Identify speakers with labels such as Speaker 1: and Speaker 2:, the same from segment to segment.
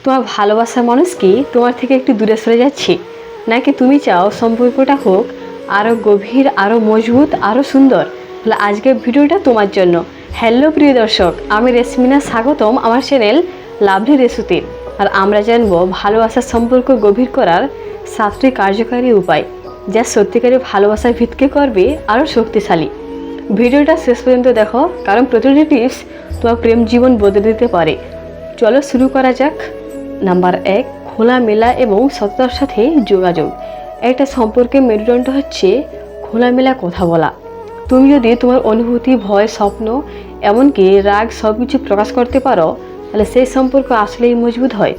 Speaker 1: তোমার ভালোবাসার মানুষ কি তোমার থেকে একটু দূরে সরে যাচ্ছে, নাকি তুমি চাও সম্পর্কটা হোক আরও গভীর, আরও মজবুত, আরও সুন্দর? তাহলে আজকের ভিডিওটা তোমার জন্য। হ্যালো প্রিয় দর্শক, আমি রেশমিনা, স্বাগতম আমার চ্যানেল লাভলি রেসুতে। আর আমরা জানবো ভালোবাসার সম্পর্ক গভীর করার 7টি কার্যকারী উপায়, যা সত্যিকারের ভালোবাসার ভিতকে করবে আরও শক্তিশালী। ভিডিওটা শেষ পর্যন্ত দেখো, কারণ প্রতিটি টিপস তোমার প্রেম জীবন বদলে দিতে পারে। চলো শুরু করা যাক। নাম্বার 1, খোলামেলা এবং সততার সাথে যোগাযোগ। একটা সম্পর্কের মেরুদণ্ড হচ্ছে খোলামেলা কথা বলা। তুমি যদি তোমার অনুভূতি, ভয়, স্বপ্ন, এমনকি রাগ সব কিছু প্রকাশ করতে পারো, তাহলে সেই সম্পর্ক আসলেই মজবুত হয়।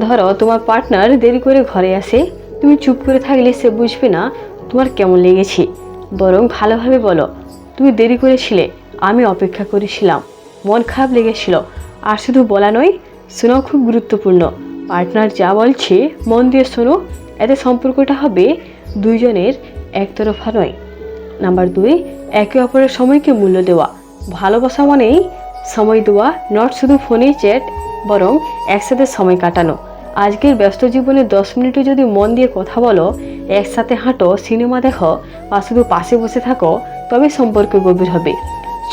Speaker 1: ধরো তোমার পার্টনার দেরি করে ঘরে আসে, তুমি চুপ করে থাকলে সে বুঝবে না তোমার কেমন লেগেছে, বরং ভালোভাবে বলো, তুমি দেরি করেছিলে, আমি অপেক্ষা করেছিলাম, মন খারাপ লেগেছিল। আর শুধু বলা নয়, শোনাও খুব গুরুত্বপূর্ণ। পার্টনার যা বলছে মন দিয়ে শোনো, এতে সম্পর্কটা হবে দুইজনের একতরফা নয়। নাম্বার 2, একে অপরের সময়কে মূল্য দেওয়া। ভালোবাসা মানেই সময় দেওয়া, নট শুধু ফোনে চ্যাট, বরং একসাথে সময় কাটানো। আজকের ব্যস্ত জীবনে 10 মিনিটও যদি মন দিয়ে কথা বলো, একসাথে হাঁটো, সিনেমা দেখো, বা শুধু পাশে বসে থাকো, তবে সম্পর্ক গভীর হবে।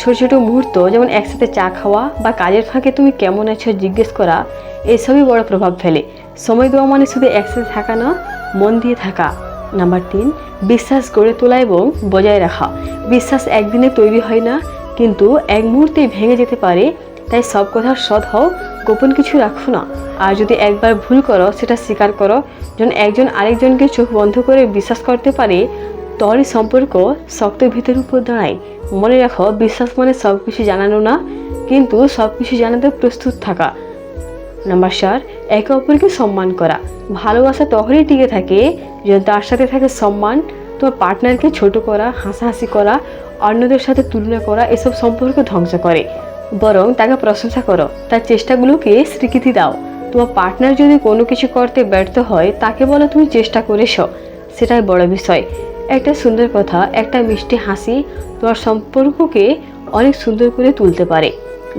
Speaker 1: ছোট ছোট মুহূর্ত, যেমন একসাথে চা খাওয়া বা কাজের ফাঁকে তুমি কেমন আছো জিজ্ঞেস করা, এসবই বড় প্রভাব ফেলে। সময় দেওয়া মানে শুধু একসাথে থাকা না, মন দিয়ে থাকা। নাম্বার 3, বিশ্বাস গড়ে তোলা এবং বজায় রাখা। বিশ্বাস একদিনে তৈরি হয় না, কিন্তু এক মুহূর্তেই ভেঙে যেতে পারে। তাই সব কথা সৎ হও, গোপন কিছু রাখো না। আর যদি একবার ভুল করো, সেটা স্বীকার করো। যখন একজন আরেকজনকে চোখ বন্ধ করে বিশ্বাস করতে পারে, তখনই সম্পর্ক শক্ত ভিতের উপর দাঁড়ায়। মনে রাখো, বিশ্বাস মানে সব কিছু জানানো না, কিন্তু সব কিছু জানাতে প্রস্তুত থাকা। নাম্বার 4, একে অপরকে সম্মান করা। ভালোবাসা তখনই টিকে থাকে যখন তার সাথে থাকে সম্মান। তোমার পার্টনারকে ছোট করা, হাসাহাসি করা, অন্যদের সাথে তুলনা করা এসব সম্পর্ক ধ্বংস করে। বরং তাকে প্রশংসা করো, তার চেষ্টাগুলোকে স্বীকৃতি দাও। তোমার পার্টনার যদি কোনো কিছু করতে ব্যর্থ হয়, তাকে বলো তুমি চেষ্টা করেছো, সেটাই বড় বিষয়। একটা সুন্দর কথা, একটা মিষ্টি হাসি তোমার সম্পর্ককে অনেক সুন্দর করে তুলতে পারে।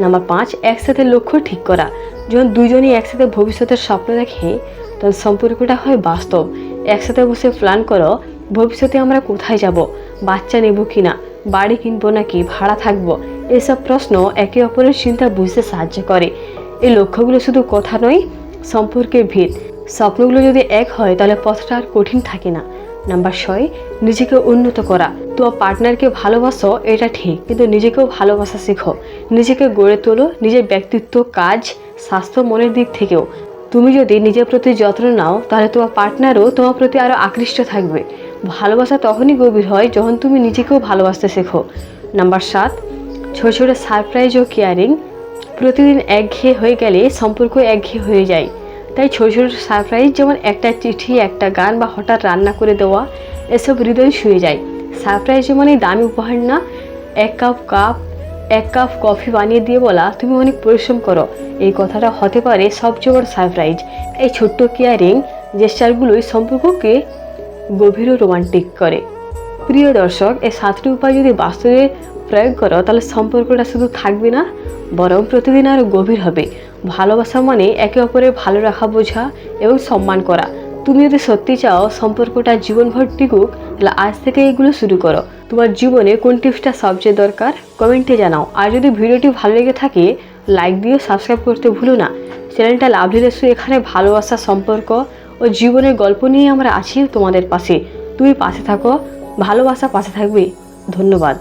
Speaker 1: নাম্বার 5, একসাথে লক্ষ্য ঠিক করা। যখন দুজনই একসাথে ভবিষ্যতের স্বপ্ন দেখে, তখন সম্পর্কটা হয় বাস্তব। একসাথে বসে প্ল্যান করো, ভবিষ্যতে আমরা কোথায় যাব, বাচ্চা নেব কিনা, বাড়ি কিনবো নাকি ভাড়া থাকবো। এসব প্রশ্ন একে অপরের চিন্তা বুঝতে সাহায্য করে। এই লক্ষ্যগুলো শুধু কথা নয়, সম্পর্কের ভিত। স্বপ্নগুলো যদি এক হয়, তাহলে পথটা আর কঠিন থাকে না। নাম্বার 6, নিজেকে উন্নত করা। তোমার পার্টনারকে ভালোবাসো, এটা ঠিক, কিন্তু নিজেকেও ভালোবাসা শেখো। নিজেকে গড়ে তোলো, নিজের ব্যক্তিত্ব, কাজ, স্বাস্থ্য, মনের দিক থেকেও। তুমি যদি নিজের প্রতি যত্ন নাও, তাহলে তোমার পার্টনারও তোমার প্রতি আরও আকৃষ্ট থাকবে। ভালোবাসা তখনই গভীর হয় যখন তুমি নিজেকেও ভালোবাসতে শেখো। নাম্বার 7, ছোট ছোট সারপ্রাইজ ও কেয়ারিং। প্রতিদিন একঘেয়ে হয়ে গেলে সম্পর্ক একঘেয়ে হয়ে যায়। তাই ছোট ছোট সারপ্রাইজ, যেমন একটা চিঠি, একটা গান, বা হঠাৎ রান্না করে দেওয়া, এসব হৃদয় ছুঁয়ে যায়। সারপ্রাইজ মানে দামি উপহার না, এক কাপ কফি বানিয়ে দিয়ে বলা, তুমি অনেক পরিশ্রম করো, এই কথাটা হতে পারে সবচেয়ে বড় সারপ্রাইজ। এই ছোট্ট কেয়ারিং জেস্টারগুলোই সম্পর্ককে গভীর ও রোমান্টিক করে। প্রিয় দর্শক, এই 7টি উপায় যদি বাস্তবে প্রয়োগ করো, তাহলে সম্পর্কটা শুধু থাকবে না, বরং প্রতিদিন আরও গভীর হবে। ভালোবাসা মানে একে অপরের ভালো রাখা, বোঝা এবং সম্মান করা। তুমি যদি সত্যি চাও সম্পর্কটা জীবনভর টিকুক, তাহলে আজ থেকে এগুলো শুরু করো। তোমার জীবনে কোন টিপসটা সবচেয়ে দরকার, কমেন্টে জানাও। আর যদি ভিডিওটি ভালো লেগে থাকে, লাইক দিয়ে সাবস্ক্রাইব করতে ভুলো না। চ্যানেলটা লাভলি রেসু, এখানে ভালোবাসা, সম্পর্ক ও জীবনের গল্প নিয়ে আমরা আছি তোমাদের পাশে। তুমি পাশে থাকো, ভালোবাসা পাশে থাকবে। ধন্যবাদ।